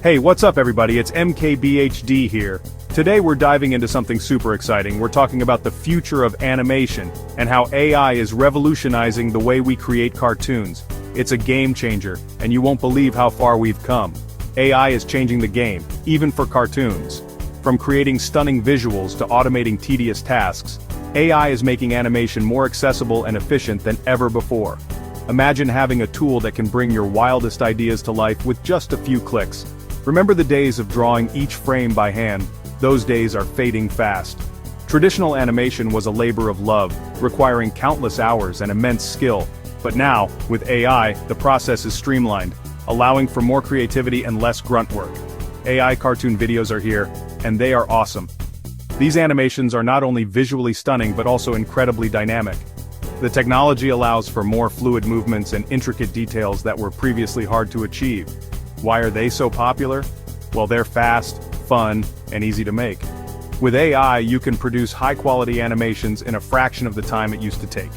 Hey, what's up everybody, it's MKBHD here. Today we're diving into something super exciting. We're talking about the future of animation, and how AI is revolutionizing the way we create cartoons. It's a game changer, and you won't believe how far we've come. AI is changing the game, even for cartoons. From creating stunning visuals to automating tedious tasks, AI is making animation more accessible and efficient than ever before. Imagine having a tool that can bring your wildest ideas to life with just a few clicks. Remember the days of drawing each frame by hand? Those days are fading fast. Traditional animation was a labor of love, requiring countless hours and immense skill. But now, with AI, the process is streamlined, allowing for more creativity and less grunt work. AI cartoon videos are here, and they are awesome. These animations are not only visually stunning but also incredibly dynamic. The technology allows for more fluid movements and intricate details that were previously hard to achieve. Why are they so popular? Well, they're fast, fun, and easy to make. With AI, you can produce high-quality animations in a fraction of the time it used to take.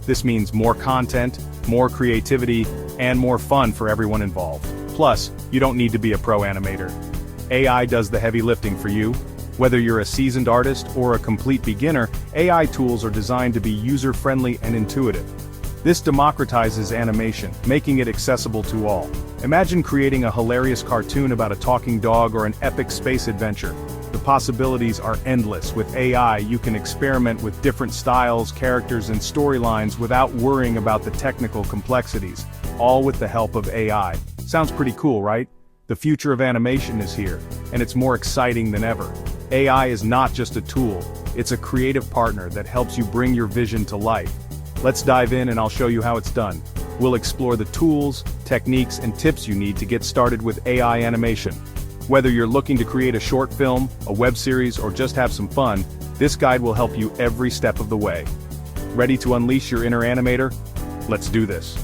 This means more content, more creativity, and more fun for everyone involved. Plus, you don't need to be a pro animator. AI does the heavy lifting for you. Whether you're a seasoned artist or a complete beginner, AI tools are designed to be user-friendly and intuitive. This democratizes animation, making it accessible to all. Imagine creating a hilarious cartoon about a talking dog or an epic space adventure. The possibilities are endless. With AI, you can experiment with different styles, characters, and storylines without worrying about the technical complexities, all with the help of AI. Sounds pretty cool, right? The future of animation is here, and it's more exciting than ever. AI is not just a tool, it's a creative partner that helps you bring your vision to life. Let's dive in and I'll show you how it's done. We'll explore the tools, techniques, and tips you need to get started with AI animation. Whether you're looking to create a short film, a web series, or just have some fun, this guide will help you every step of the way. Ready to unleash your inner animator? Let's do this.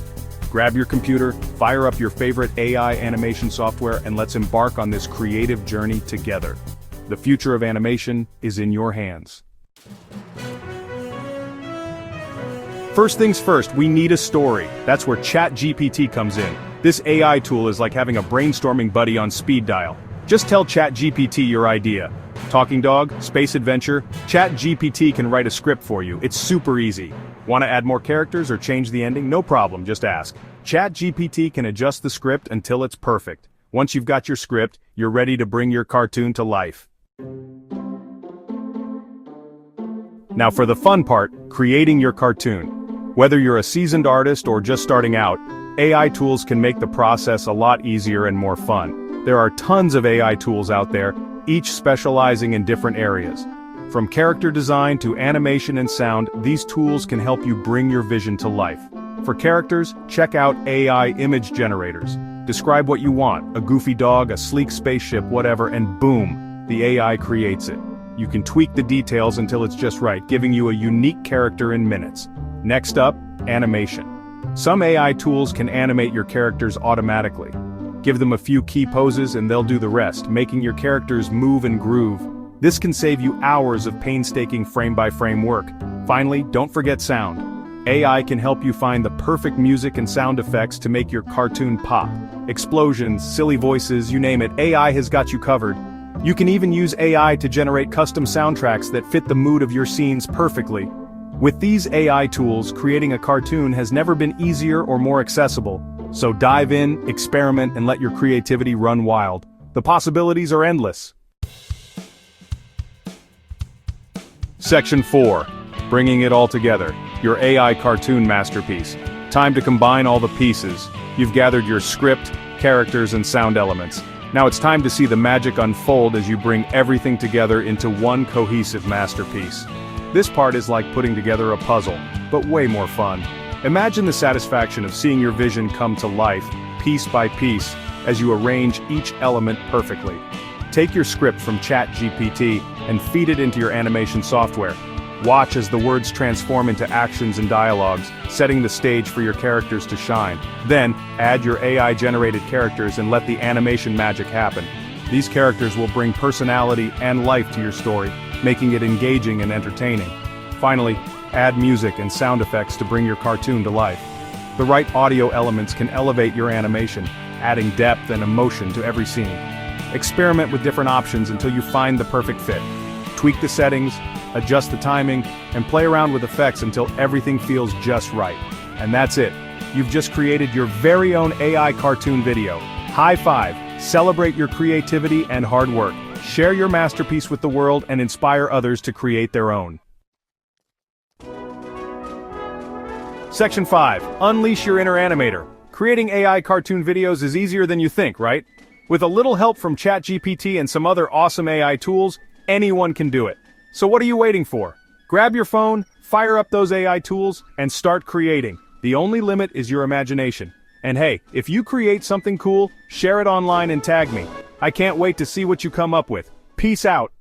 Grab your computer, fire up your favorite AI animation software, and let's embark on this creative journey together. The future of animation is in your hands. First things first, we need a story. That's where ChatGPT comes in. This AI tool is like having a brainstorming buddy on speed dial. Just tell ChatGPT your idea. Talking dog, space adventure, ChatGPT can write a script for you. It's super easy. Want to add more characters or change the ending? No problem, just ask. ChatGPT can adjust the script until it's perfect. Once you've got your script, you're ready to bring your cartoon to life. Now for the fun part, creating your cartoon. Whether you're a seasoned artist or just starting out, AI tools can make the process a lot easier and more fun. There are tons of AI tools out there, each specializing in different areas. From character design to animation and sound, these tools can help you bring your vision to life. For characters, check out AI image generators. Describe what you want, a goofy dog, a sleek spaceship, whatever, and boom, the AI creates it. You can tweak the details until it's just right, giving you a unique character in minutes. Next up, animation. Some AI tools can animate your characters automatically. Give them a few key poses and they'll do the rest, making your characters move and groove. This can save you hours of painstaking frame-by-frame work. Finally, don't forget sound. AI can help you find the perfect music and sound effects to make your cartoon pop. Explosions, silly voices, you name it, AI has got you covered. You can even use AI to generate custom soundtracks that fit the mood of your scenes perfectly. With these AI tools, creating a cartoon has never been easier or more accessible. So dive in, experiment, and let your creativity run wild. The possibilities are endless. Section 4. Bringing it all together. Your AI cartoon masterpiece. Time to combine all the pieces. You've gathered your script, characters, and sound elements. Now it's time to see the magic unfold as you bring everything together into one cohesive masterpiece. This part is like putting together a puzzle, but way more fun. Imagine the satisfaction of seeing your vision come to life, piece by piece, as you arrange each element perfectly. Take your script from ChatGPT and feed it into your animation software. Watch as the words transform into actions and dialogues, setting the stage for your characters to shine. Then, add your AI-generated characters and let the animation magic happen. These characters will bring personality and life to your story, making it engaging and entertaining. Finally, add music and sound effects to bring your cartoon to life. The right audio elements can elevate your animation, adding depth and emotion to every scene. Experiment with different options until you find the perfect fit. Tweak the settings, adjust the timing, and play around with effects until everything feels just right. And that's it. You've just created your very own AI cartoon video. High five, celebrate your creativity and hard work. Share your masterpiece with the world and inspire others to create their own. Section 5. Unleash your inner animator. Creating AI cartoon videos is easier than you think, right? With a little help from ChatGPT and some other awesome AI tools, anyone can do it. So what are you waiting for? Grab your phone, fire up those AI tools, and start creating. The only limit is your imagination. And hey, if you create something cool, share it online and tag me. I can't wait to see what you come up with. Peace out.